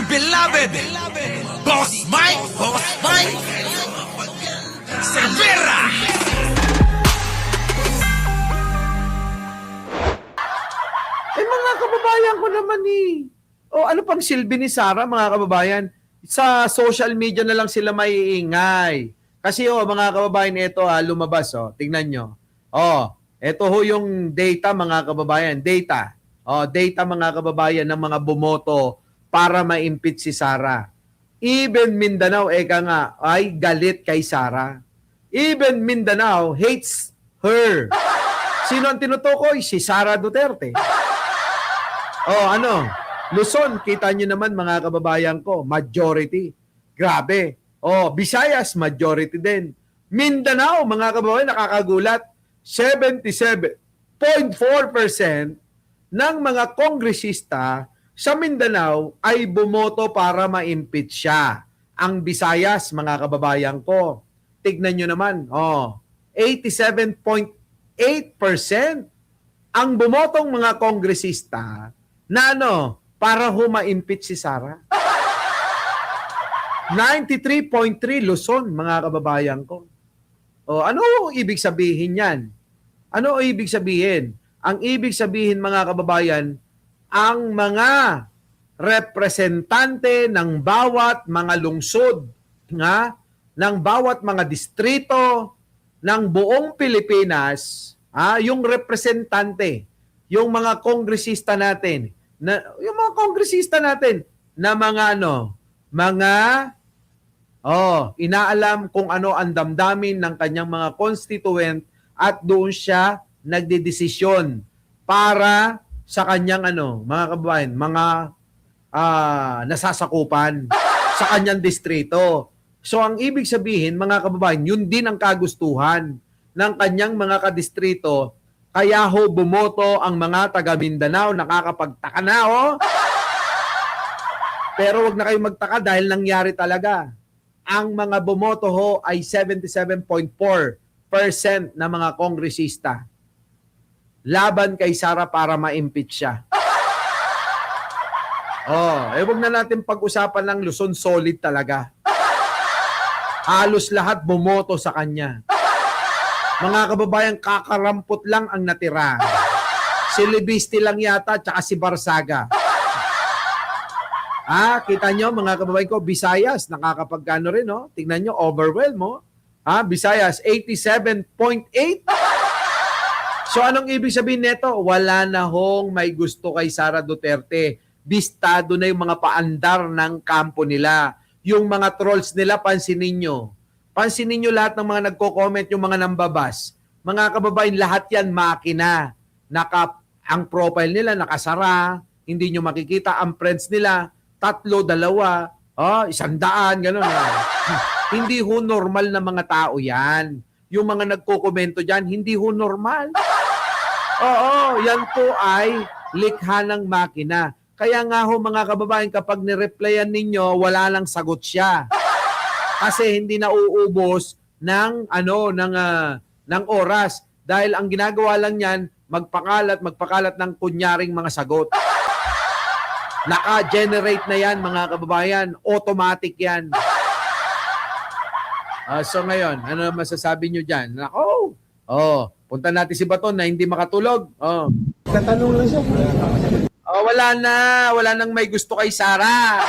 beloved Boss Mike Cervera. Mga kababayan ko naman O ano pang silbi ni Sara, mga kababayan? Sa social media na lang sila maiingay. Kasi mga kababayan, ito lumabas tingnan nyo. Ito yung data, mga kababayan, data. Data, mga kababayan, ng mga bumoto para ma-impeach si Sara. Even Mindanao, ay galit kay Sara. Even Mindanao hates her. Sino ang tinutukoy? Si Sara Duterte. Luzon, kita nyo naman, mga kababayan ko, majority. Grabe. Visayas, majority din. Mindanao, mga kababayan, nakakagulat, 77.4% ng mga kongresista sa Mindanao ay bumoto para ma-impeach siya. Ang Visayas, mga kababayan ko, tignan nyo naman, 87.8% ang bumotong mga kongresista na para ma-impeach si Sara. 93.3 Luzon, mga kababayan ko. Ano ibig sabihin yan? Ano ibig sabihin? Ang ibig sabihin, mga kababayan, ang mga representante ng bawat mga lungsod, ng bawat mga distrito ng buong Pilipinas, yung representante, yung mga kongresista natin, na mga inaalam kung ano ang damdamin ng kanyang mga constituent at doon siya nagdedesisyon para sa kanyang mga kababayan, mga nasasakupan sa kanyang distrito. So ang ibig sabihin, mga kababayan, yun din ang kagustuhan ng kanyang mga kadistrito. Kaya bumoto ang mga taga Mindanao, nakakapagtaka na Pero wag na kayo magtaka dahil nangyari talaga. Ang mga bumoto ay 77.4% na mga kongresista. Laban kay Sara para ma-impeach siya. Wag na natin pag-usapan ng Luzon, solid talaga. Halos lahat bumoto sa kanya. Mga kababayan, kakarampot lang ang natira. Si Libisti lang yata, tsaka si Barsaga. Kita nyo, mga kababayan ko, Visayas, nakakapagkano rin, Tingnan nyo, overwhelm, Visayas, 87.8. So, anong ibig sabihin nito? Wala na may gusto kay Sara Duterte. Bistado na yung mga paandar ng kampo nila. Yung mga trolls nila, pansinin nyo. Pansinin nyo lahat ng mga nagko-comment, yung mga nambabas. Mga kababayan, lahat yan makina. Ang profile nila nakasara, hindi nyo makikita. Ang friends nila, 3, 2, 100, gano'n. Hindi normal na mga tao yan. Yung mga nagko-komento dyan, hindi normal. Yan po ay likha ng makina. Kaya nga mga kababayan, kapag nireplyan ninyo, wala lang sagot siya. Kasi hindi na uubos ng oras dahil ang ginagawa lang niyan magpakalat ng kunyaring mga sagot. Naka-generate na yan, mga kababayan, automatic yan. So ngayon, ano masasabi nyo diyan? Punta natin si Baton na hindi makatulog. Tatanong lang siya. Wala nang may gusto kay Sara.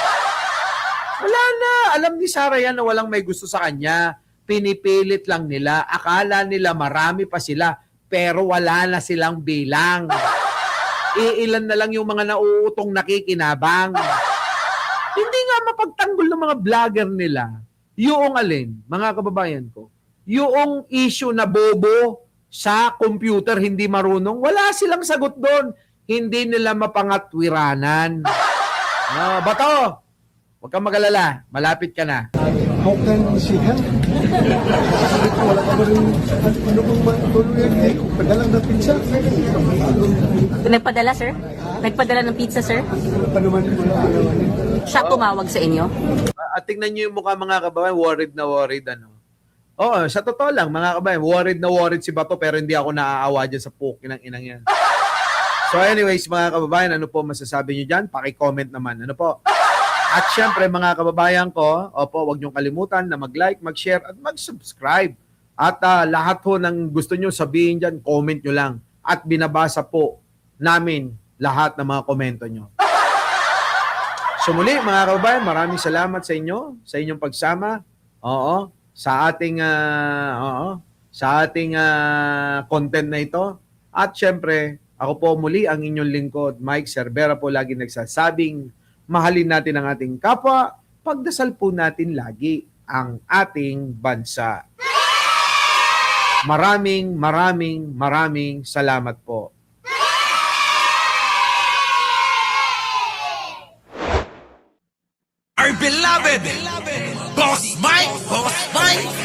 Wala na. Alam ni Sara yan na walang may gusto sa kanya. Pinipilit lang nila. Akala nila marami pa sila. Pero wala na silang bilang. Iilan na lang yung mga nauutong nakikinabang. Hindi nga mapagtanggol ng mga vlogger nila. Yung mga kababayan ko, yung issue na bobo sa computer hindi marunong, wala silang sagot doon. Hindi nila mapangatwiranan. Bato! Huwag kang mag-alala. Malapit ka na. How can she help? Wala ka ba rin, ano bang matuloy? Padalang na pizza? Nagpadala, sir? Nagpadala ng pizza, sir? Pa naman ko na Siya tumawag sa inyo? At tingnan nyo yung mukha, mga kababayan, worried na worried. Sa totoo lang, mga kababayan, worried na worried si Bato pero hindi ako naaawa dyan sa pukin ng inang yan. So anyways, mga kababayan, ano po masasabi nyo dyan? Paki-comment naman. Ano po? At syempre mga kababayan ko, opo, huwag niyong kalimutan na mag-like, mag-share at mag-subscribe. At lahat ho ng gusto niyo sabihin dyan, comment niyo lang. At binabasa po namin lahat ng mga komento niyo. So muli mga kababayan, maraming salamat sa inyo, sa inyong pagsama. Oo, sa ating content na ito. At syempre, ako po muli ang inyong lingkod, Mike Cervera po lagi nagsasabing, mahalin natin ang ating kapwa, pagdasal po natin lagi ang ating bansa. Maraming salamat po. Our beloved Boss Mike.